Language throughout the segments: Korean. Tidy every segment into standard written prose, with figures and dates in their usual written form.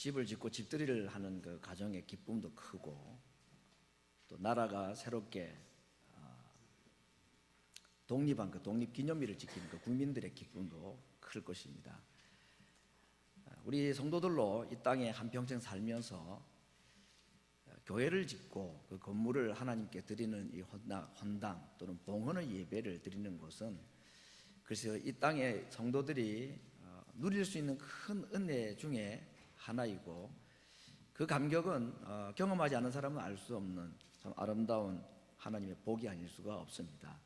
집을 짓고 집들이를 하는 그 가정의 기쁨도 크고, 또 나라가 새롭게 독립한 그 독립기념일을 지키는 그 국민들의 기쁨도 클 것입니다. 우리 성도들로 이 땅에 한평생 살면서 교회를 짓고 그 건물을 하나님께 드리는 이 헌당 또는 봉헌의 예배를 드리는 것은, 그래서 이 땅의 성도들이 누릴 수 있는 큰 은혜 중에 하나이고, 그 감격은 경험하지 않은 사람은 알 수 없는 참 아름다운 하나님의 복이 아닐 수가 없습니다.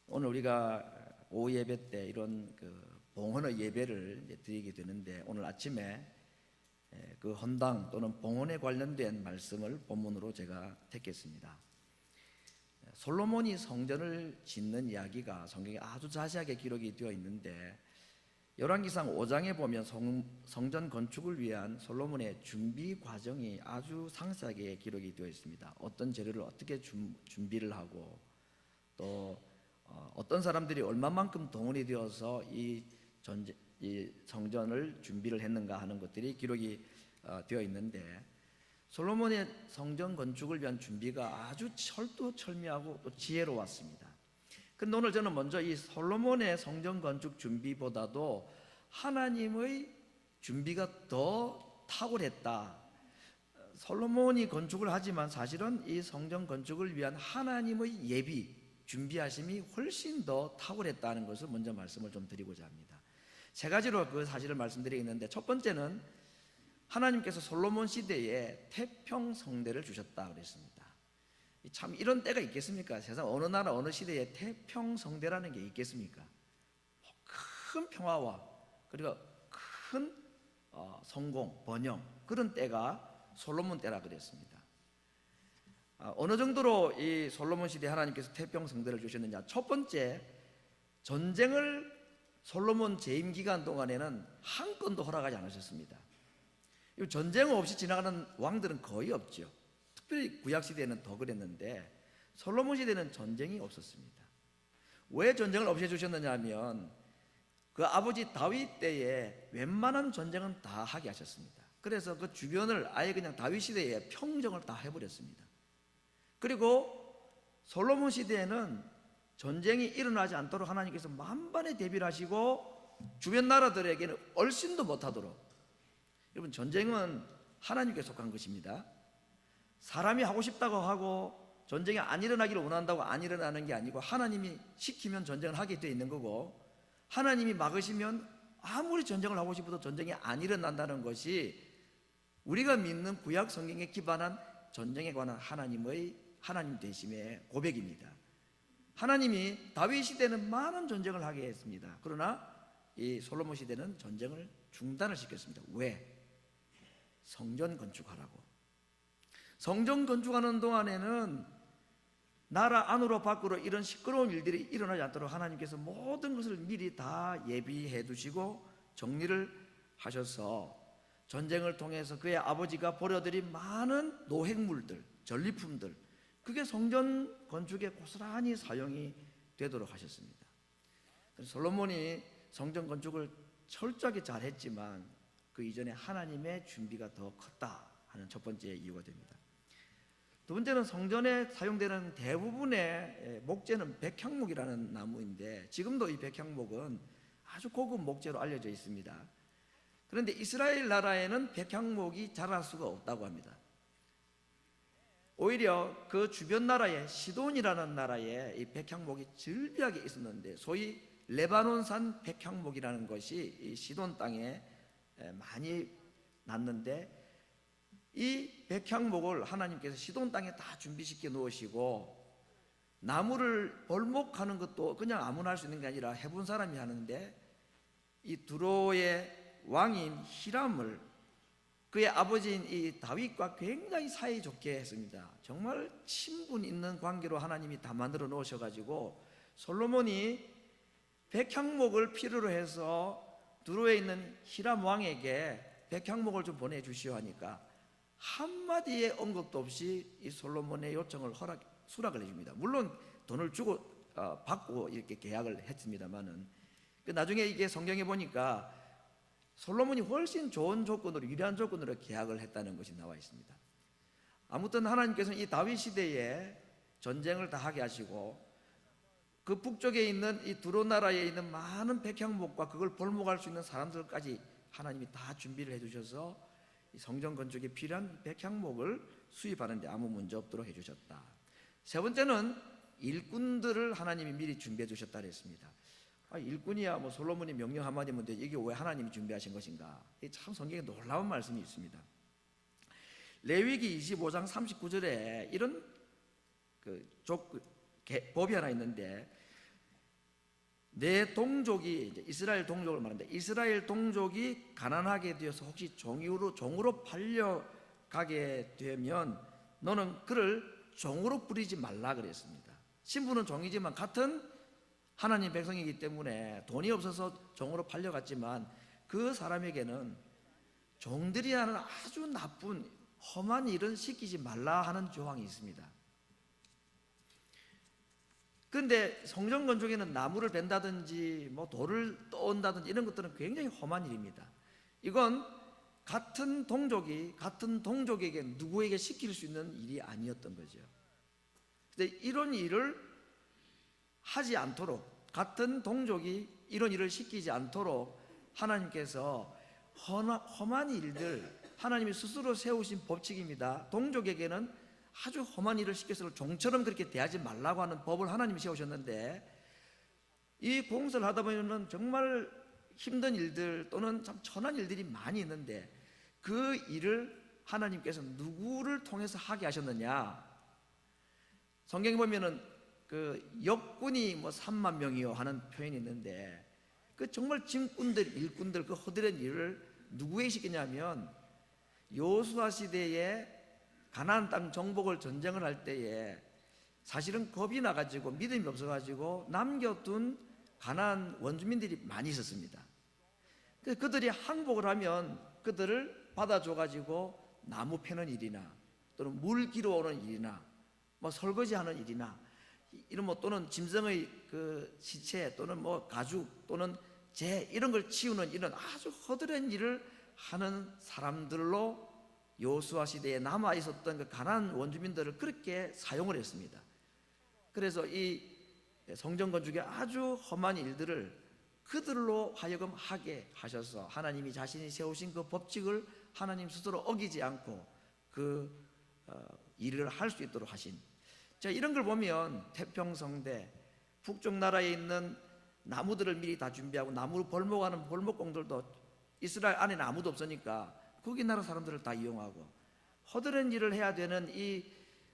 오늘 우리가 오후 예배 때 이런 그 봉헌의 예배를 드리게 되는데, 오늘 아침에 그 헌당 또는 봉헌에 관련된 말씀을 본문으로 제가 택했습니다. 솔로몬이 성전을 짓는 이야기가 성경에 아주 자세하게 기록이 되어 있는데, 열왕기상 5장에 보면 성전 건축을 위한 솔로몬의 준비 과정이 아주 상세하게 기록이 되어 있습니다. 어떤 재료를 어떻게 준비를 하고, 또 어떤 사람들이 얼마만큼 동원이 되어서 이 성전을 준비를 했는가 하는 것들이 기록이 되어 있는데, 솔로몬의 성전 건축을 위한 준비가 아주 철두철미하고 또 지혜로웠습니다. 근데 오늘 저는 먼저 이 솔로몬의 성전 건축 준비보다도 하나님의 준비가 더 탁월했다. 솔로몬이 건축을 하지만 사실은 이 성전 건축을 위한 하나님의 예비 준비하심이 훨씬 더 탁월했다는 것을 먼저 말씀을 좀 드리고자 합니다. 세 가지로 그 사실을 말씀드리겠는데, 첫 번째는 하나님께서 솔로몬 시대에 태평성대를 주셨다 그랬습니다. 참 이런 때가 있겠습니까? 세상 어느 나라 어느 시대에 태평성대라는 게 있겠습니까? 큰 평화와 그리고 큰 성공, 번영, 그런 때가 솔로몬 때라 그랬습니다. 어느 정도로 이 솔로몬 시대에 하나님께서 태평성대를 주셨느냐? 첫 번째, 전쟁을 솔로몬 재임 기간 동안에는 한 건도 허락하지 않으셨습니다. 전쟁 없이 지나가는 왕들은 거의 없죠. 특별히 구약 시대에는 더 그랬는데, 솔로몬 시대는 전쟁이 없었습니다. 왜 전쟁을 없이 해주셨느냐 하면, 그 아버지 다윗 때에 웬만한 전쟁은 다 하게 하셨습니다. 그래서 그 주변을 아예 그냥 다윗 시대에 평정을 다 해버렸습니다. 그리고 솔로몬 시대에는 전쟁이 일어나지 않도록 하나님께서 만반의 대비를 하시고, 주변 나라들에게는 얼씬도 못하도록. 여러분, 전쟁은 하나님께 속한 것입니다. 사람이 하고 싶다고 하고 전쟁이 안 일어나기를 원한다고 안 일어나는 게 아니고, 하나님이 시키면 전쟁을 하게 되어 있는 거고, 하나님이 막으시면 아무리 전쟁을 하고 싶어도 전쟁이 안 일어난다는 것이 우리가 믿는 구약 성경에 기반한 전쟁에 관한 하나님 되심의 고백입니다. 하나님이 다윗 시대는 많은 전쟁을 하게 했습니다. 그러나 이 솔로몬 시대는 전쟁을 중단을 시켰습니다. 왜? 성전 건축하라고. 성전 건축하는 동안에는 나라 안으로 밖으로 이런 시끄러운 일들이 일어나지 않도록 하나님께서 모든 것을 미리 다 예비해 두시고 정리를 하셔서, 전쟁을 통해서 그의 아버지가 버려들인 많은 노획물들, 전리품들, 그게 성전 건축에 고스란히 사용이 되도록 하셨습니다. 솔로몬이 성전 건축을 철저하게 잘했지만 그 이전에 하나님의 준비가 더 컸다 하는 첫 번째 이유가 됩니다. 두 번째는, 성전에 사용되는 대부분의 목재는 백향목이라는 나무인데, 지금도 이 백향목은 아주 고급 목재로 알려져 있습니다. 그런데 이스라엘 나라에는 백향목이 자랄 수가 없다고 합니다. 오히려 그 주변 나라에, 시돈이라는 나라에 이 백향목이 즐비하게 있었는데, 소위 레바논산 백향목이라는 것이 이 시돈 땅에 많이 났는데, 이 백향목을 하나님께서 시돈 땅에 다 준비시켜 놓으시고, 나무를 벌목하는 것도 그냥 아무나 할 수 있는 게 아니라 해본 사람이 하는데, 이 두로의 왕인 히람을 그의 아버지인 이 다윗과 굉장히 사이좋게 했습니다. 정말 친분 있는 관계로 하나님이 다 만들어 놓으셔가지고, 솔로몬이 백향목을 필요로 해서 두로에 있는 히람 왕에게 백향목을 좀 보내주시오 하니까 한마디의 언급도 없이 이 솔로몬의 요청을 수락을 해줍니다. 물론 돈을 주고 받고 이렇게 계약을 했습니다만은, 나중에 이게 성경에 보니까 솔로몬이 훨씬 좋은 조건으로, 유리한 조건으로 계약을 했다는 것이 나와 있습니다. 아무튼 하나님께서는 이 다윗 시대에 전쟁을 다 하게 하시고 그 북쪽에 있는 이 두로 나라에 있는 많은 백향목과 그걸 벌목할 수 있는 사람들까지 하나님이 다 준비를 해주셔서 이 성전 건축에 필요한 백향목을 수입하는데 아무 문제 없도록 해주셨다. 세 번째는 일꾼들을 하나님이 미리 준비해 주셨다 그랬습니다. 일꾼이야 뭐 솔로몬이 명령 한마디면 되지 이게 왜 하나님이 준비하신 것인가? 참 성경에 놀라운 말씀이 있습니다. 레위기 25장 39절에 이런 법이 하나 있는데, 내 동족이, 이제 이스라엘 동족을 말합니다. 이스라엘 동족이 가난하게 되어서 혹시 종으로 팔려가게 되면 너는 그를 종으로 부리지 말라 그랬습니다. 신부는 종이지만 같은 하나님 백성이기 때문에 돈이 없어서 종으로 팔려갔지만 그 사람에게는 종들이 하는 아주 나쁜 험한 일은 시키지 말라 하는 조항이 있습니다. 그런데 성전 건축에는 나무를 벤다든지 뭐 돌을 떠온다든지 이런 것들은 굉장히 험한 일입니다. 이건 같은 동족에게 누구에게 시킬 수 있는 일이 아니었던 거죠. 근데 이런 일을 하지 않도록, 같은 동족이 이런 일을 시키지 않도록 하나님께서 험한 일들, 하나님이 스스로 세우신 법칙입니다. 동족에게는 아주 험한 일을 시켜서 종처럼 그렇게 대하지 말라고 하는 법을 하나님이 세우셨는데, 이 공사를 하다 보면 정말 힘든 일들 또는 참 천한 일들이 많이 있는데 그 일을 하나님께서 누구를 통해서 하게 하셨느냐? 성경에 보면은 그 역군이 뭐 3만 명이요 하는 표현이 있는데, 그 정말 짐꾼들, 일꾼들, 그 허드렛 일을 누구에게 시키냐면 여호수아 시대에 가나안 땅 정복을 전쟁을 할 때에 사실은 겁이 나가지고 믿음이 없어가지고 남겨둔 가나안 원주민들이 많이 있었습니다. 그래서 그들이 항복을 하면 그들을 받아줘가지고 나무 패는 일이나 또는 물 기러 오는 일이나 뭐 설거지하는 일이나 이런 뭐 또는 짐승의 그 시체 또는 뭐 가죽 또는 재 이런 걸 치우는 이런 아주 허드렛 일을 하는 사람들로 여호수아 시대에 남아 있었던 그 가나안 원주민들을 그렇게 사용을 했습니다. 그래서 이 성전 건축의 아주 험한 일들을 그들로 하여금 하게 하셔서 하나님이 자신이 세우신 그 법칙을 하나님 스스로 어기지 않고 그 일을 할 수 있도록 하신, 자, 이런 걸 보면 태평성대 북쪽 나라에 있는 나무들을 미리 다 준비하고 나무를 벌목하는 벌목공들도 이스라엘 안에는 아무도 없으니까 거기 나라 사람들을 다 이용하고 허드렛 일을 해야 되는 이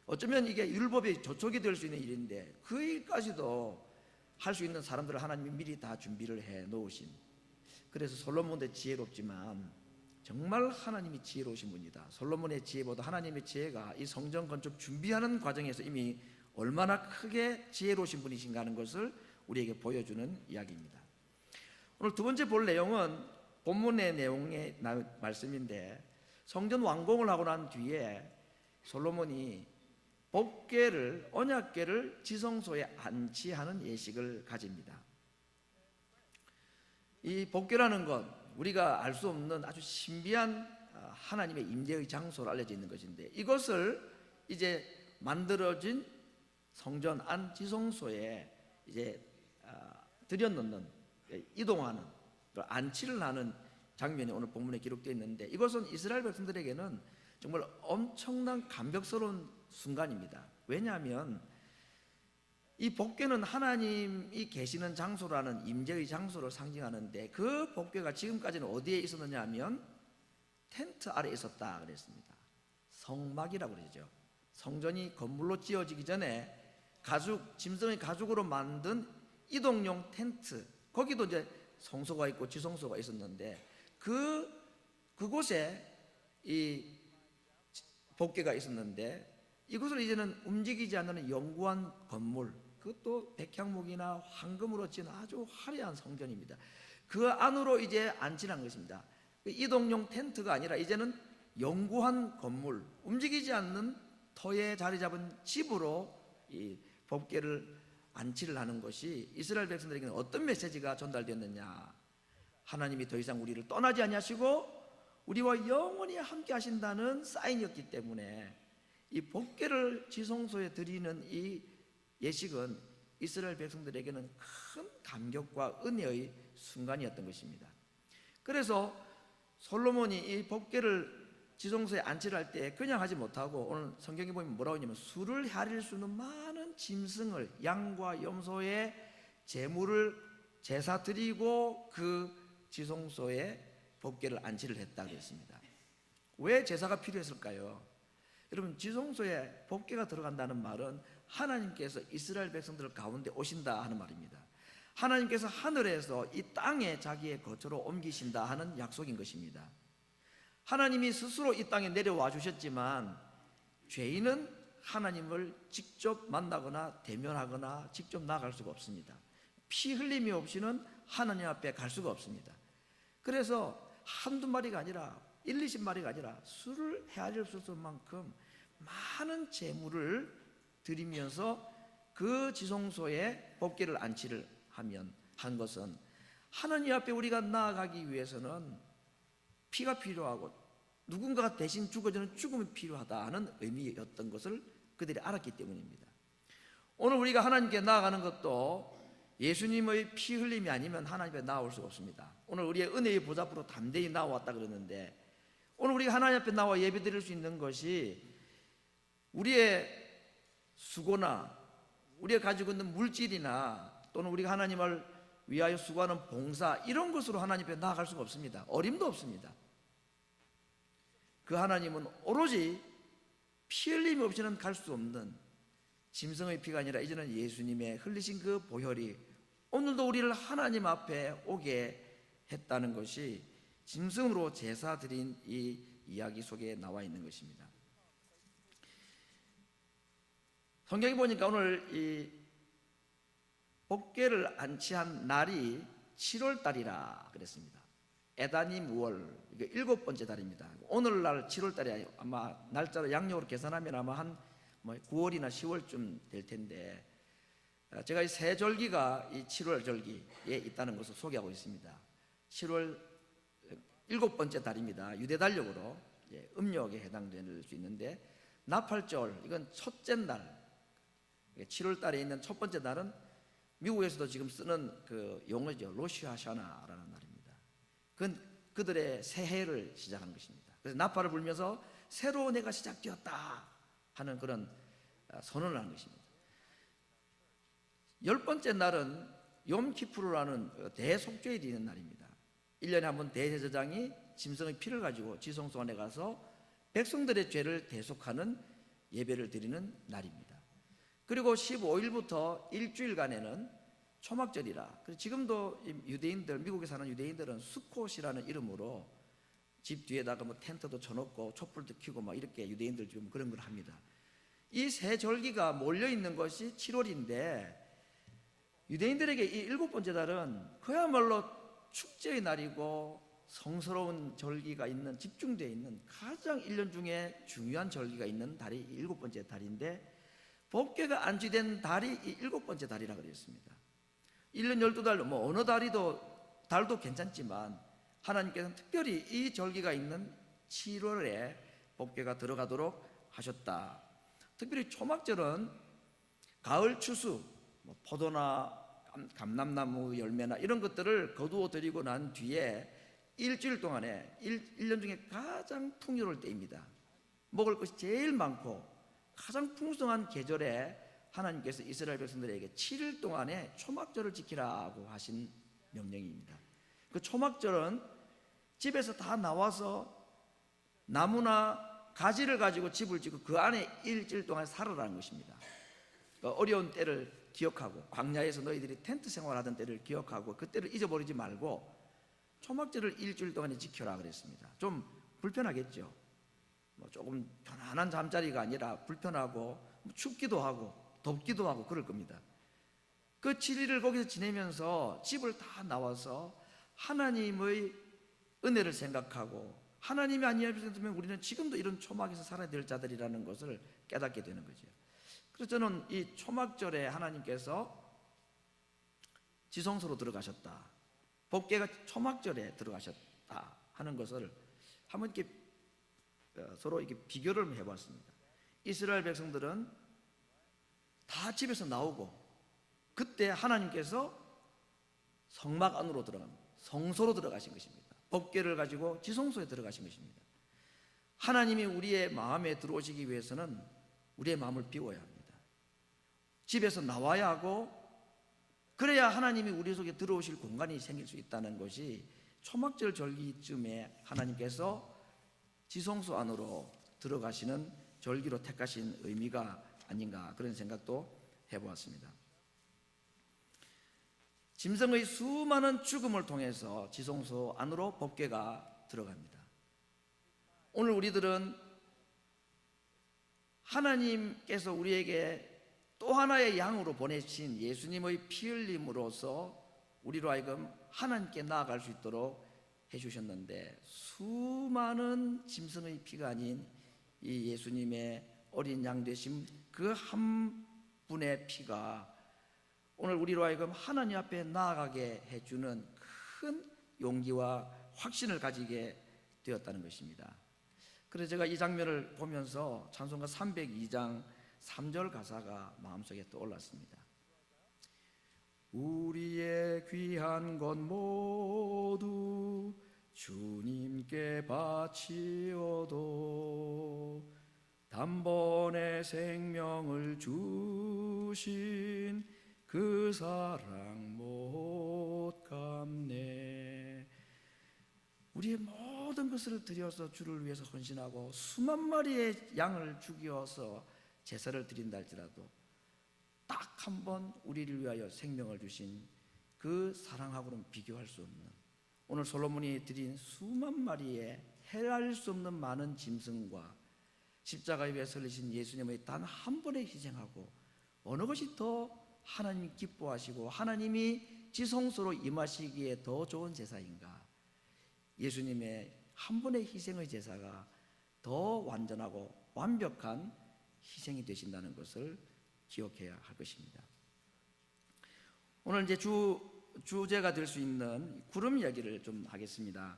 어쩌면 이게 율법의 조촉이 될 수 있는 일인데 그 일까지도 할 수 있는 사람들을 하나님이 미리 다 준비를 해 놓으신, 그래서 솔로몬도 지혜롭지만 정말 하나님이 지혜로우신 분이다. 솔로몬의 지혜보다 하나님의 지혜가 이 성전 건축 준비하는 과정에서 이미 얼마나 크게 지혜로우신 분이신가 하는 것을 우리에게 보여주는 이야기입니다. 오늘 두 번째 볼 내용은 본문의 내용의 말씀인데, 성전 완공을 하고 난 뒤에 솔로몬이 법궤를, 언약궤를 지성소에 안치하는 예식을 가집니다. 이 법궤라는 것, 우리가 알 수 없는 아주 신비한 하나님의 임재의 장소로 알려져 있는 것인데, 이것을 이제 만들어진 성전 안 지성소에 이제 들여놓는, 이동하는, 안치를 하는 장면이 오늘 본문에 기록되어 있는데, 이것은 이스라엘 백성들에게는 정말 엄청난 감격스러운 순간입니다. 왜냐하면 이 법궤는 하나님이 계시는 장소라는 임재의 장소를 상징하는데, 그 법궤가 지금까지는 어디에 있었느냐 하면 텐트 아래에 있었다 그랬습니다. 성막이라고 그러죠. 성전이 건물로 지어지기 전에 짐승의 가죽으로 만든 이동용 텐트, 거기도 이제 성소가 있고 지성소가 있었는데 그곳에 이 법궤가 있었는데, 이곳을 이제는 움직이지 않는 영구한 건물, 그것도 백향목이나 황금으로 지은 아주 화려한 성전입니다. 그 안으로 이제 안치한 것입니다. 이동용 텐트가 아니라 이제는 영구한 건물, 움직이지 않는 터에 자리 잡은 집으로 이 법궤를 안치를 하는 것이 이스라엘 백성들에게는 어떤 메시지가 전달되었느냐? 하나님이 더 이상 우리를 떠나지 아니하시고 우리와 영원히 함께 하신다는 사인이었기 때문에 이 법궤를 지성소에 드리는 이 예식은 이스라엘 백성들에게는 큰 감격과 은혜의 순간이었던 것입니다. 그래서 솔로몬이 이 법궤를 지성소에 안치를 할 때 그냥 하지 못하고 오늘 성경에 보면 뭐라고 하냐면 수를 헤아릴 수 있는 많은 짐승을 양과 염소의 제물을 제사 드리고 그 지성소에 법궤를 안치를 했다고 했습니다. 왜 제사가 필요했을까요? 여러분, 지성소에 법궤가 들어간다는 말은 하나님께서 이스라엘 백성들 가운데 오신다 하는 말입니다. 하나님께서 하늘에서 이 땅에 자기의 거처로 옮기신다 하는 약속인 것입니다. 하나님이 스스로 이 땅에 내려와 주셨지만 죄인은 하나님을 직접 만나거나 대면하거나 직접 나아갈 수가 없습니다. 피 흘림이 없이는 하나님 앞에 갈 수가 없습니다. 그래서 한두 마리가 아니라 20마리가 아니라 수를 헤아릴 수 없을 만큼 많은 제물을 드리면서 그 지성소에 법궤를 안치를 한 것은 하나님 앞에 우리가 나아가기 위해서는 피가 필요하고 누군가가 대신 죽어주는 죽음이 필요하다는 의미였던 것을 그들이 알았기 때문입니다. 오늘 우리가 하나님께 나아가는 것도 예수님의 피 흘림이 아니면 하나님 앞에 나올 수가 없습니다. 오늘 우리의 은혜의 보좌 앞으로 담대히 나왔다 그러는데, 오늘 우리가 하나님 앞에 나와 예배 드릴 수 있는 것이 우리의 수고나 우리가 가지고 있는 물질이나 또는 우리가 하나님을 위하여 수고하는 봉사, 이런 것으로 하나님 앞에 나아갈 수가 없습니다. 어림도 없습니다. 그 하나님은 오로지 피 흘림 없이는 갈 수 없는 짐승의 피가 아니라 이제는 예수님의 흘리신 그 보혈이 오늘도 우리를 하나님 앞에 오게 했다는 것이 짐승으로 제사 드린 이 이야기 속에 나와 있는 것입니다. 성경에 보니까 오늘 이 법궤를 안치한 날이 7월 달이라 그랬습니다. 에다님 월, 이게 7번째 달입니다. 오늘날 7월 달이 아마 날짜로 양력으로 계산하면 아마 한 9월이나 10월쯤 될 텐데, 제가 이 세 절기가 이 7월 절기에 있다는 것을 소개하고 있습니다. 7월 7번째 달입니다. 유대 달력으로 음력에 해당될 수 있는데, 나팔절, 이건 첫째 날, 7월 달에 있는 첫 번째 날은 미국에서도 지금 쓰는 그 용어죠. 로시하샤나라는 날입니다. 그건 그들의 새해를 시작하는 것입니다. 그래서 나팔을 불면서 새로운 해가 시작되었다 하는 그런 선언을 하는 것입니다. 10번째 날은 욤키푸르라는 대속죄일이 있는 날입니다. 1년에 한 번 대제사장이 짐승의 피를 가지고 지성소 안에 가서 백성들의 죄를 대속하는 예배를 드리는 날입니다. 그리고 15일부터 일주일간에는 초막절이라, 지금도 유대인들, 미국에 사는 유대인들은 수콧이라는 이름으로 집 뒤에다가 텐트도 쳐놓고 촛불도 켜고 이렇게 유대인들 지금 그런 걸 합니다. 이 세 절기가 몰려 있는 것이 7월인데 유대인들에게 이 7번째 달은 그야말로 축제의 날이고 성스러운 절기가 있는, 집중되어 있는 가장 1년 중에 중요한 절기가 있는 달이 7번째 달인데, 법궤가 안치된 달이 이 7번째 달이라 그랬습니다. 1년 12달 어느 달도 괜찮지만 하나님께서는 특별히 이 절기가 있는 7월에 법궤가 들어가도록 하셨다. 특별히 초막절은 가을 추수, 포도나 감람나무 열매나 이런 것들을 거두어 드리고 난 뒤에 일주일 동안에 1년 중에 가장 풍요로울 때입니다. 먹을 것이 제일 많고 가장 풍성한 계절에 하나님께서 이스라엘 백성들에게 7일 동안에 초막절을 지키라고 하신 명령입니다. 그 초막절은 집에서 다 나와서 나무나 가지를 가지고 집을 짓고 그 안에 일주일 동안 살아라는 것입니다. 어려운 때를 기억하고 광야에서 너희들이 텐트 생활하던 때를 기억하고 그 때를 잊어버리지 말고 초막절을 일주일 동안에 지켜라 그랬습니다. 좀 불편하겠죠. 조금 편안한 잠자리가 아니라 불편하고 춥기도 하고 덥기도 하고 그럴 겁니다. 그 7일을 거기서 지내면서 집을 다 나와서 하나님의 은혜를 생각하고 하나님이 아니었으면 우리는 지금도 이런 초막에서 살아야 될 자들이라는 것을 깨닫게 되는 거죠. 그래서 저는 이 초막절에 하나님께서 지성소로 들어가셨다. 법궤가 초막절에 들어가셨다 하는 것을 한번 이렇게 서로 이렇게 비교를 해봤습니다. 이스라엘 백성들은 다 집에서 나오고 그때 하나님께서 성막 안으로 들어갑니다. 성소로 들어가신 것입니다. 법궤를 가지고 지성소에 들어가신 것입니다. 하나님이 우리의 마음에 들어오시기 위해서는 우리의 마음을 비워야 합니다. 집에서 나와야 하고 그래야 하나님이 우리 속에 들어오실 공간이 생길 수 있다는 것이 초막절 절기쯤에 하나님께서 지성소 안으로 들어가시는 절기로 택하신 의미가 아닌가 그런 생각도 해보았습니다. 짐승의 수많은 죽음을 통해서 지성소 안으로 법궤가 들어갑니다. 오늘 우리들은 하나님께서 우리에게 또 하나의 양으로 보내신 예수님의 피 흘림으로써 우리로 하여금 하나님께 나아갈 수 있도록 해주셨는데 수많은 짐승의 피가 아닌 이 예수님의 어린 양 되심 그 한 분의 피가 오늘 우리로 하여금 하나님 앞에 나아가게 해주는 큰 용기와 확신을 가지게 되었다는 것입니다. 그래서 제가 이 장면을 보면서 찬송가 302장 3절 가사가 마음속에 떠올랐습니다. 우리의 귀한 것 모두 주님께 바치어도 단번에 생명을 주신 그 사랑 못 갚네. 우리의 모든 것을 들여서 주를 위해서 헌신하고 수만 마리의 양을 죽여서 제사를 드린다 할지라도 딱 한 번 우리를 위하여 생명을 주신 그 사랑하고는 비교할 수 없는 오늘 솔로몬이 드린 수만 마리의 헤아릴 수 없는 많은 짐승과 십자가에 위해 설리신 예수님의 단 한 번의 희생하고 어느 것이 더 하나님 기뻐하시고 하나님이 지성소로 임하시기에 더 좋은 제사인가? 예수님의 한 번의 희생의 제사가 더 완전하고 완벽한 희생이 되신다는 것을 기억해야 할 것입니다. 오늘 이제 주제가 될 수 있는 구름 이야기를 좀 하겠습니다.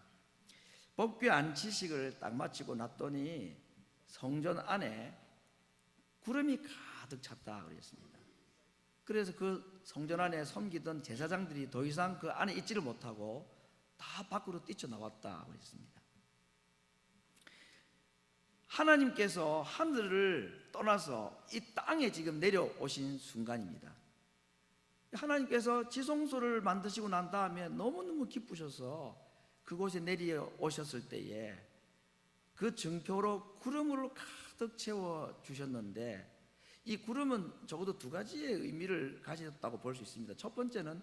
법궤 안치식을 딱 마치고 났더니 성전 안에 구름이 가득 찼다 그랬습니다. 그래서 그 성전 안에 섬기던 제사장들이 더 이상 그 안에 있지를 못하고 다 밖으로 뛰쳐나왔다 그랬습니다. 하나님께서 하늘을 떠나서 이 땅에 지금 내려오신 순간입니다. 하나님께서 지성소를 만드시고 난 다음에 너무너무 기쁘셔서 그곳에 내려오셨을 때에 그 증표로 구름으로 가득 채워주셨는데 이 구름은 적어도 두 가지의 의미를 가졌다고 볼 수 있습니다. 첫 번째는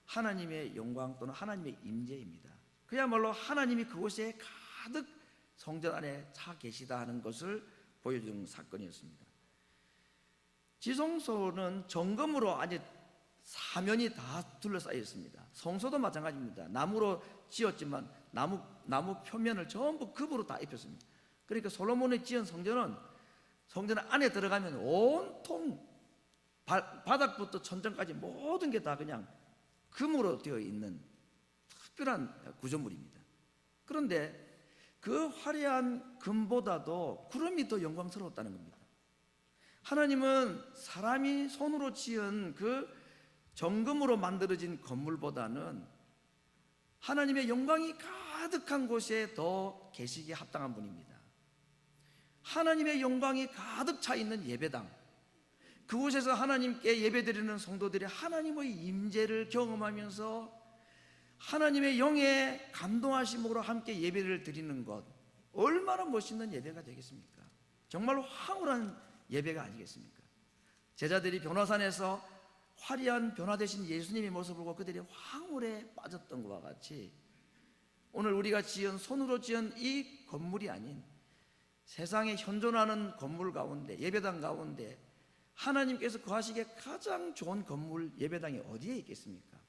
하나님의 영광 또는 하나님의 임재입니다. 그야말로 하나님이 그곳에 가득 성전 안에 차 계시다 하는 것을 보여주는 사건이었습니다. 지성소는 정금으로 아주 사면이 다 둘러싸여 있습니다. 성소도 마찬가지입니다. 나무로 지었지만 나무 표면을 전부 금으로 다 입혔습니다. 그러니까 솔로몬이 지은 성전은 성전 안에 들어가면 온통 바닥부터 천장까지 모든 게 다 그냥 금으로 되어 있는 특별한 구조물입니다. 그런데 그 화려한 금보다도 구름이 더 영광스러웠다는 겁니다. 하나님은 사람이 손으로 지은 그 정금으로 만들어진 건물보다는 하나님의 영광이 가득한 곳에 더 계시기에 합당한 분입니다. 하나님의 영광이 가득 차 있는 예배당, 그곳에서 하나님께 예배드리는 성도들이 하나님의 임재를 경험하면서 하나님의 영의 감동하심으로 함께 예배를 드리는 것, 얼마나 멋있는 예배가 되겠습니까? 정말로 황홀한 예배가 아니겠습니까? 제자들이 변화산에서 화려한 변화되신 예수님의 모습을 보고 그들이 황홀에 빠졌던 것과 같이 오늘 우리가 손으로 지은 이 건물이 아닌 세상에 현존하는 건물 가운데, 예배당 가운데 하나님께서 거하시기에 가장 좋은 건물, 예배당이 어디에 있겠습니까?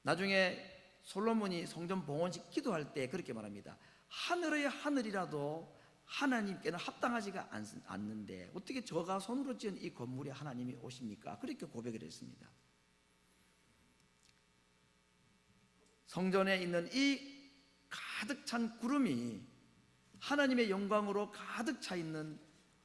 나중에 솔로몬이 성전 봉헌식 기도할 때 그렇게 말합니다. 하늘의 하늘이라도 하나님께는 합당하지가 않는데 어떻게 저가 손으로 지은 이 건물에 하나님이 오십니까? 그렇게 고백을 했습니다. 성전에 있는 이 가득 찬 구름이 하나님의 영광으로 가득 차 있는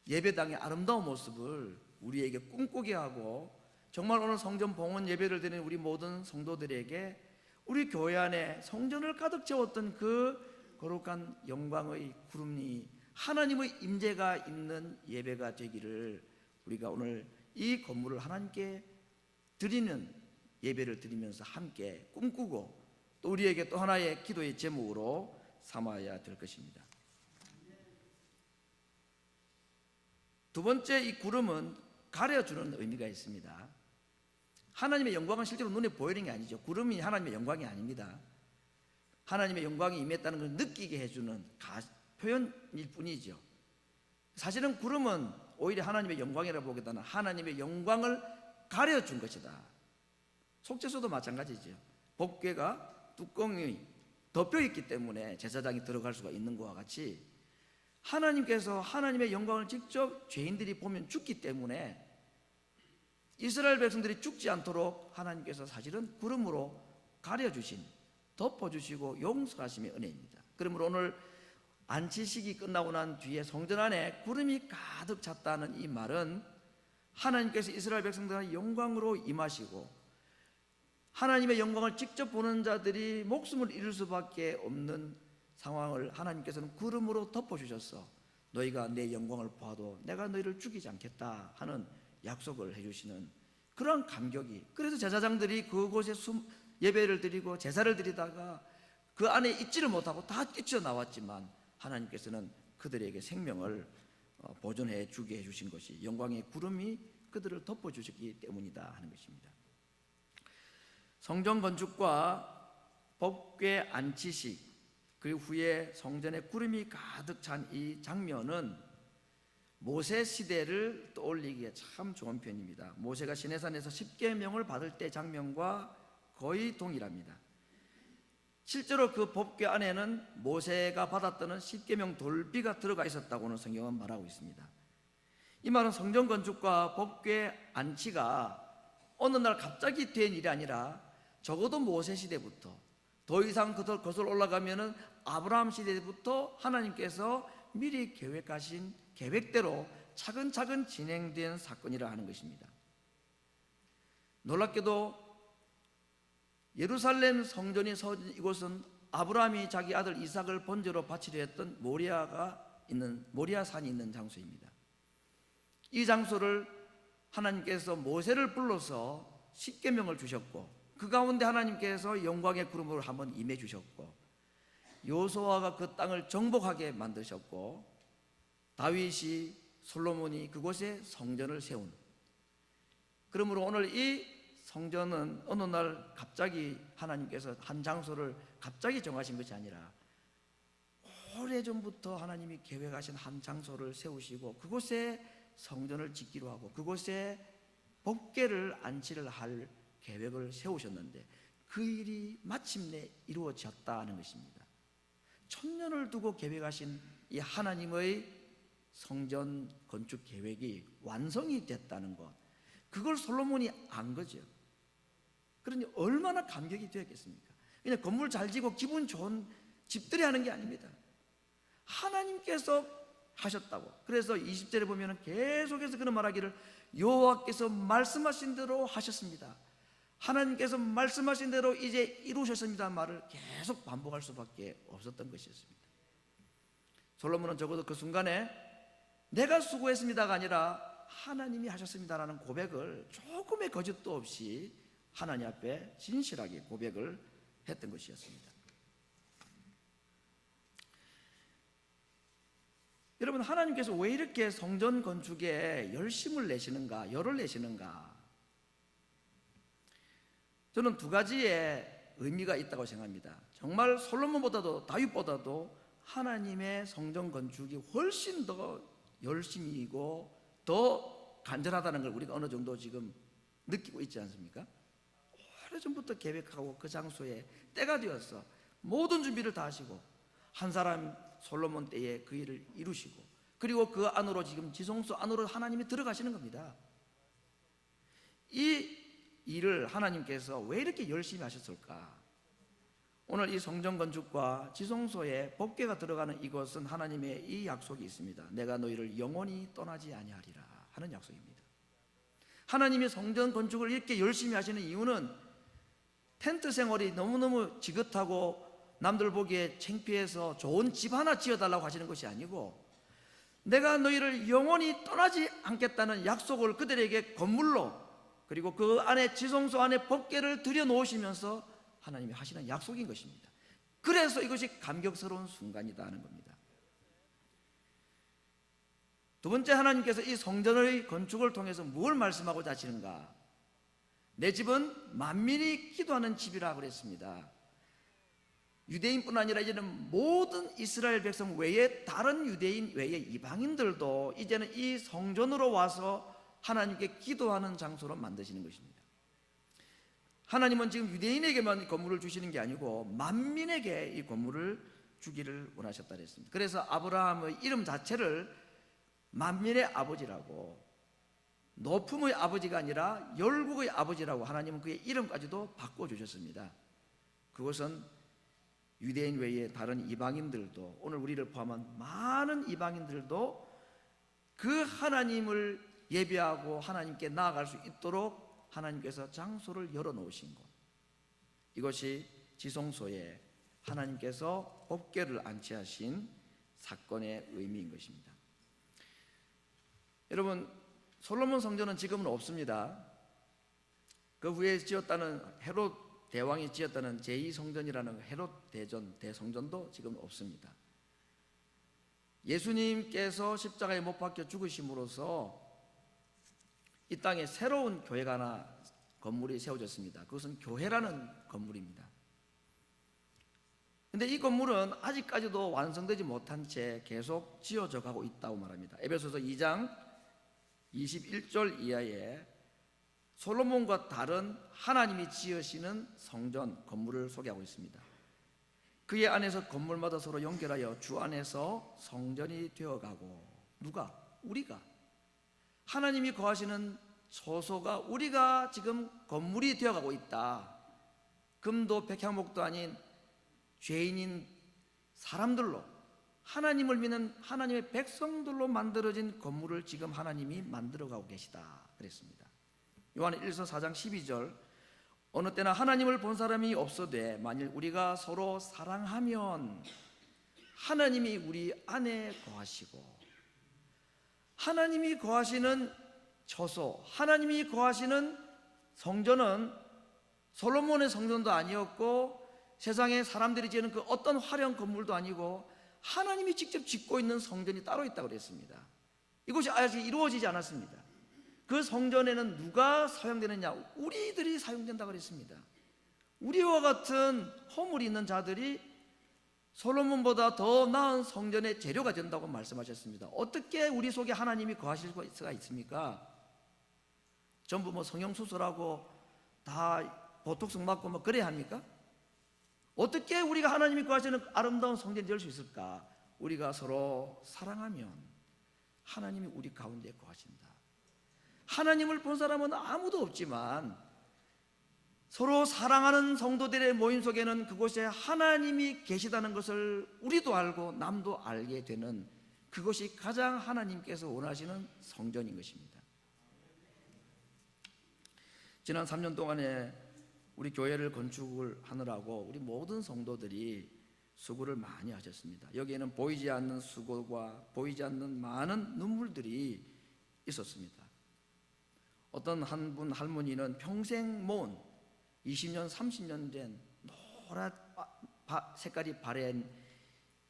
예배당의 아름다운 모습을 우리에게 꿈꾸게 하고, 정말 오늘 성전 봉헌 예배를 드리는 우리 모든 성도들에게 우리 교회 안에 성전을 가득 채웠던 그 거룩한 영광의 구름이 하나님의 임재가 있는 예배가 되기를, 우리가 오늘 이 건물을 하나님께 드리는 예배를 드리면서 함께 꿈꾸고 또 우리에게 또 하나의 기도의 제목으로 삼아야 될 것입니다. 두 번째, 이 구름은 가려주는 의미가 있습니다. 하나님의 영광은 실제로 눈에 보이는 게 아니죠. 구름이 하나님의 영광이 아닙니다. 하나님의 영광이 임했다는 걸 느끼게 해주는 표현일 뿐이죠. 사실은 구름은 오히려 하나님의 영광이라고 보기보다는 하나님의 영광을 가려준 것이다. 속죄소도 마찬가지죠. 법궤가 뚜껑이 덮여있기 때문에 제사장이 들어갈 수가 있는 것과 같이, 하나님께서 하나님의 영광을 직접 죄인들이 보면 죽기 때문에 이스라엘 백성들이 죽지 않도록 하나님께서 사실은 구름으로 가려주신, 덮어주시고 용서하심의 은혜입니다. 그러므로 오늘 안치식이 끝나고 난 뒤에 성전 안에 구름이 가득 찼다는 이 말은 하나님께서 이스라엘 백성들의 영광으로 임하시고, 하나님의 영광을 직접 보는 자들이 목숨을 잃을 수밖에 없는 상황을 하나님께서는 구름으로 덮어주셔서 너희가 내 영광을 보아도 내가 너희를 죽이지 않겠다 하는 약속을 해주시는 그러한 감격이, 그래서 제사장들이 그곳에 예배를 드리고 제사를 드리다가 그 안에 있지를 못하고 다 뛰쳐나왔지만 하나님께서는 그들에게 생명을 보존해 주게 해주신 것이 영광의 구름이 그들을 덮어주셨기 때문이다 하는 것입니다. 성전 건축과 법궤 안치식, 그 후에 성전에 구름이 가득 찬 이 장면은 모세 시대를 떠올리기에 참 좋은 편입니다. 모세가 시내산에서 십계명을 받을 때 장면과 거의 동일합니다. 실제로 그 법궤 안에는 모세가 받았던 십계명 돌비가 들어가 있었다고는 성경은 말하고 있습니다. 이 말은 성전 건축과 법궤 안치가 어느 날 갑자기 된 일이 아니라 적어도 모세 시대부터, 더 이상 거슬러 올라가면은 아브라함 시대부터 하나님께서 미리 계획하신 계획대로 차근차근 진행된 사건이라 하는 것입니다. 놀랍게도 예루살렘 성전이 서진 이곳은 아브라함이 자기 아들 이삭을 번제로 바치려 했던 모리아산이 있는 장소입니다. 이 장소를 하나님께서 모세를 불러서 십계명을 주셨고, 그 가운데 하나님께서 영광의 구름으로 한번 임해 주셨고, 여호수아가 그 땅을 정복하게 만드셨고, 다윗이 솔로몬이 그곳에 성전을 세운, 그러므로 오늘 이 성전은 어느 날 갑자기 하나님께서 한 장소를 갑자기 정하신 것이 아니라 오래전부터 하나님이 계획하신 한 장소를 세우시고 그곳에 성전을 짓기로 하고 그곳에 법궤를 안치를 할 계획을 세우셨는데, 그 일이 마침내 이루어졌다는 것입니다. 천년을 두고 계획하신 이 하나님의 성전 건축 계획이 완성이 됐다는 것, 그걸 솔로몬이 안 거죠. 그러니 얼마나 감격이 되었겠습니까? 그냥 건물 잘 지고 기분 좋은 집들이 하는 게 아닙니다. 하나님께서 하셨다고. 그래서 20절에 보면 계속해서 그런 말하기를 여호와께서 말씀하신 대로 하셨습니다, 하나님께서 말씀하신 대로 이제 이루셨습니다 말을 계속 반복할 수밖에 없었던 것이었습니다. 솔로몬은 적어도 그 순간에 내가 수고했습니다가 아니라 하나님이 하셨습니다라는 고백을 조금의 거짓도 없이 하나님 앞에 진실하게 고백을 했던 것이었습니다. 여러분, 하나님께서 왜 이렇게 성전 건축에 열심을 내시는가, 열을 내시는가? 저는 두 가지의 의미가 있다고 생각합니다. 정말 솔로몬보다도 다윗보다도 하나님의 성전 건축이 훨씬 더 열심이고 더 간절하다는 걸 우리가 어느 정도 지금 느끼고 있지 않습니까? 오래전부터 계획하고 그 장소에 때가 되어서 모든 준비를 다 하시고 한 사람 솔로몬 때에 그 일을 이루시고, 그리고 그 안으로 지금 지성소 안으로 하나님이 들어가시는 겁니다. 이 일을 하나님께서 왜 이렇게 열심히 하셨을까? 오늘 이 성전 건축과 지성소에 법궤가 들어가는 이것은 하나님의 이 약속이 있습니다. 내가 너희를 영원히 떠나지 아니하리라 하는 약속입니다. 하나님이 성전 건축을 이렇게 열심히 하시는 이유는 텐트 생활이 너무너무 지긋하고 남들 보기에 창피해서 좋은 집 하나 지어달라고 하시는 것이 아니고, 내가 너희를 영원히 떠나지 않겠다는 약속을 그들에게 건물로, 그리고 그 안에 지성소 안에 법궤를 들여놓으시면서 하나님이 하시는 약속인 것입니다. 그래서 이것이 감격스러운 순간이다 하는 겁니다. 두 번째, 하나님께서 이 성전의 건축을 통해서 무엇을 말씀하고자 하시는가? 내 집은 만민이 기도하는 집이라 그랬습니다. 유대인뿐 아니라 이제는 모든 이스라엘 백성 외에 다른 유대인 외에 이방인들도 이제는 이 성전으로 와서 하나님께 기도하는 장소로 만드시는 것입니다. 하나님은 지금 유대인에게만 건물을 주시는 게 아니고 만민에게 이 건물을 주기를 원하셨다 그랬습니다. 그래서 아브라함의 이름 자체를 만민의 아버지라고, 높음의 아버지가 아니라 열국의 아버지라고 하나님은 그의 이름까지도 바꿔주셨습니다. 그것은 유대인 외에 다른 이방인들도, 오늘 우리를 포함한 많은 이방인들도 그 하나님을 예배하고 하나님께 나아갈 수 있도록 하나님께서 장소를 열어놓으신 것, 이것이 지성소에 하나님께서 법궤를 안치하신 사건의 의미인 것입니다. 여러분, 솔로몬 성전은 지금은 없습니다. 그 후에 지었다는 헤롯 대왕이 지었다는 제2성전이라는 헤롯 대성전도 지금 없습니다. 예수님께서 십자가에 못 박혀 죽으심으로써 이 땅에 새로운 교회가 하나, 건물이 세워졌습니다. 그것은 교회라는 건물입니다. 그런데 이 건물은 아직까지도 완성되지 못한 채 계속 지어져 가고 있다고 말합니다. 에베소서 2장 21절 이하에 솔로몬과 다른 하나님이 지으시는 성전 건물을 소개하고 있습니다. 그의 안에서 건물마다 서로 연결하여 주 안에서 성전이 되어가고, 누가? 우리가, 하나님이 거하시는 처소가 우리가 지금 건물이 되어가고 있다. 금도 백향목도 아닌 죄인인 사람들로, 하나님을 믿는 하나님의 백성들로 만들어진 건물을 지금 하나님이 만들어가고 계시다 그랬습니다. 요한 1서 4장 12절, 어느 때나 하나님을 본 사람이 없어되 만일 우리가 서로 사랑하면 하나님이 우리 안에 거하시고, 하나님이 거하시는 처소, 하나님이 거하시는 성전은 솔로몬의 성전도 아니었고 세상에 사람들이 지는 그 어떤 화려한 건물도 아니고 하나님이 직접 짓고 있는 성전이 따로 있다고 그랬습니다. 이것이 아직 이루어지지 않았습니다. 그 성전에는 누가 사용되느냐? 우리들이 사용된다고 그랬습니다. 우리와 같은 허물이 있는 자들이 솔로몬보다 더 나은 성전의 재료가 된다고 말씀하셨습니다. 어떻게 우리 속에 하나님이 거하실 수가 있습니까? 전부 뭐 성형수술하고 다 보톡스 맞고 뭐 그래야 합니까? 어떻게 우리가 하나님이 거하시는 아름다운 성전이 될 수 있을까? 우리가 서로 사랑하면 하나님이 우리 가운데 거하신다. 하나님을 본 사람은 아무도 없지만 서로 사랑하는 성도들의 모임 속에는 그곳에 하나님이 계시다는 것을 우리도 알고 남도 알게 되는, 그것이 가장 하나님께서 원하시는 성전인 것입니다. 지난 3년 동안에 우리 교회를 건축을 하느라고 우리 모든 성도들이 수고를 많이 하셨습니다. 여기에는 보이지 않는 수고와 보이지 않는 많은 눈물들이 있었습니다. 어떤 한 분 할머니는 평생 모은 20년 30년 된 노란 색깔이 바랜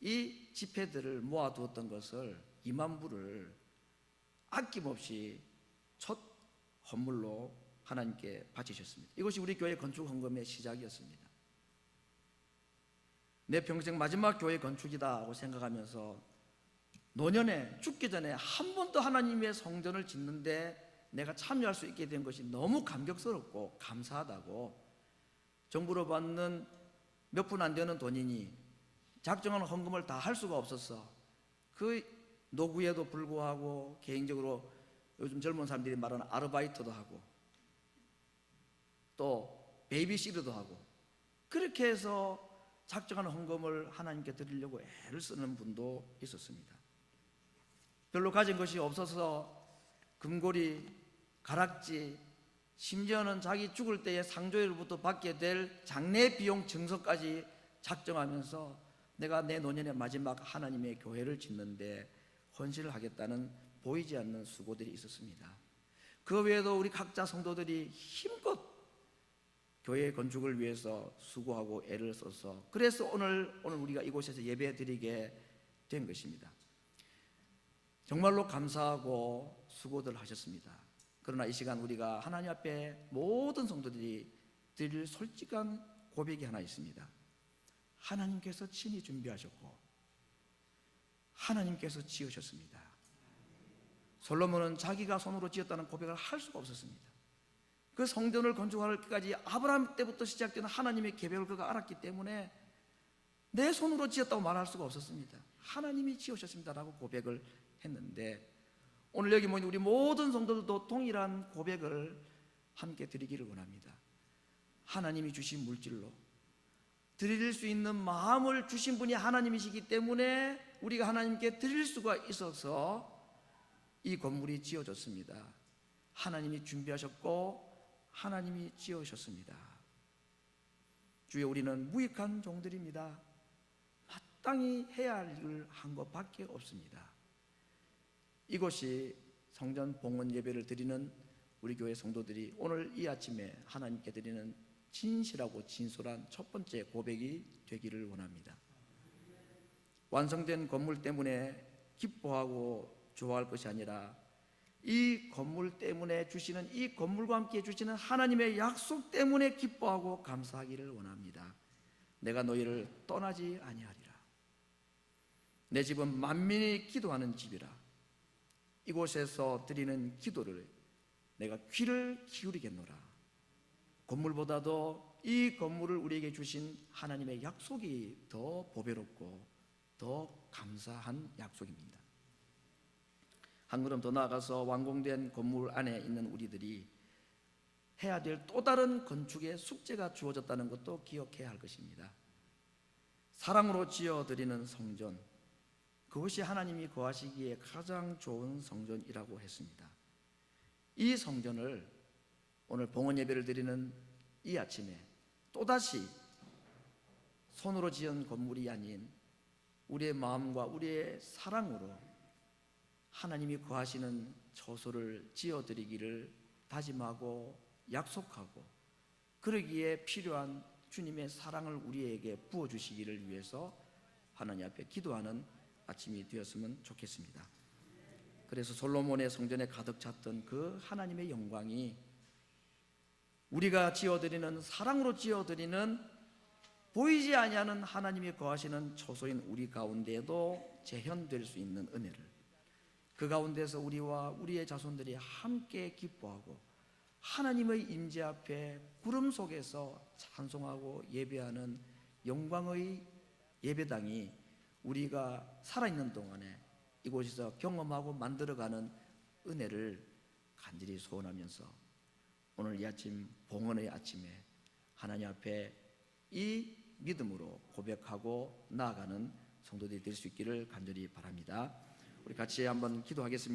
이 지폐들을 모아두었던 것을 2만 부를 아낌없이 첫 헌물로 하나님께 바치셨습니다. 이것이 우리 교회 건축 헌금의 시작이었습니다. 내 평생 마지막 교회 건축이다 하고 생각하면서 노년에 죽기 전에 한 번도 하나님의 성전을 짓는데 내가 참여할 수 있게 된 것이 너무 감격스럽고 감사하다고, 정부로 받는 몇 푼 안 되는 돈이니 작정한 헌금을 다 할 수가 없었어. 그 노구에도 불구하고 개인적으로 요즘 젊은 사람들이 말하는 아르바이트도 하고 또 베이비시터도 하고, 그렇게 해서 작정한 헌금을 하나님께 드리려고 애를 쓰는 분도 있었습니다. 별로 가진 것이 없어서 금고리, 가락지, 심지어는 자기 죽을 때에 상조회로부터 받게 될 장례 비용 증서까지 작정하면서 내가 내 노년의 마지막 하나님의 교회를 짓는데 헌신을 하겠다는 보이지 않는 수고들이 있었습니다. 그 외에도 우리 각자 성도들이 힘껏 교회 건축을 위해서 수고하고 애를 써서 그래서 오늘 우리가 이곳에서 예배 드리게 된 것입니다. 정말로 감사하고 수고들 하셨습니다. 그러나 이 시간 우리가 하나님 앞에 모든 성도들이 드릴 솔직한 고백이 하나 있습니다. 하나님께서 친히 준비하셨고 하나님께서 지으셨습니다. 솔로몬은 자기가 손으로 지었다는 고백을 할 수가 없었습니다. 그 성전을 건축할 때까지 아브라함 때부터 시작된 하나님의 계획을 그가 알았기 때문에 내 손으로 지었다고 말할 수가 없었습니다. 하나님이 지으셨습니다라고 고백을 했는데 오늘 여기 모인 우리 모든 성도들도 동일한 고백을 함께 드리기를 원합니다. 하나님이 주신 물질로 드릴 수 있는 마음을 주신 분이 하나님이시기 때문에 우리가 하나님께 드릴 수가 있어서 이 건물이 지어졌습니다. 하나님이 준비하셨고 하나님이 지으셨습니다. 주여, 우리는 무익한 종들입니다. 마땅히 해야 할 일을 한 것밖에 없습니다. 이것이 성전 봉헌 예배를 드리는 우리 교회 성도들이 오늘 이 아침에 하나님께 드리는 진실하고 진솔한 첫 번째 고백이 되기를 원합니다. 완성된 건물 때문에 기뻐하고 좋아할 것이 아니라 이 건물 때문에 주시는, 이 건물과 함께 주시는 하나님의 약속 때문에 기뻐하고 감사하기를 원합니다. 내가 너희를 떠나지 아니하리라. 내 집은 만민이 기도하는 집이라. 이곳에서 드리는 기도를 내가 귀를 기울이겠노라. 건물보다도 이 건물을 우리에게 주신 하나님의 약속이 더 보배롭고 더 감사한 약속입니다. 한 걸음 더 나아가서 완공된 건물 안에 있는 우리들이 해야 될 또 다른 건축의 숙제가 주어졌다는 것도 기억해야 할 것입니다. 사랑으로 지어드리는 성전, 그것이 하나님이 거하시기에 가장 좋은 성전이라고 했습니다. 이 성전을 오늘 봉헌 예배를 드리는 이 아침에 또다시 손으로 지은 건물이 아닌 우리의 마음과 우리의 사랑으로 하나님이 거하시는 처소를 지어드리기를 다짐하고 약속하고, 그러기에 필요한 주님의 사랑을 우리에게 부어주시기를 위해서 하나님 앞에 기도하는 아침이 되었으면 좋겠습니다. 그래서 솔로몬의 성전에 가득 찼던 그 하나님의 영광이 우리가 지어드리는, 사랑으로 지어드리는, 보이지 아니하는 하나님이 거하시는 처소인 우리 가운데에도 재현될 수 있는 은혜를, 그 가운데서 우리와 우리의 자손들이 함께 기뻐하고 하나님의 임재 앞에 구름 속에서 찬송하고 예배하는 영광의 예배당이 우리가 살아있는 동안에 이곳에서 경험하고 만들어가는 은혜를 간절히 소원하면서 오늘 이 아침, 봉헌의 아침에 하나님 앞에 이 믿음으로 고백하고 나아가는 성도들이 될 수 있기를 간절히 바랍니다. 우리 같이 한번 기도하겠습니다.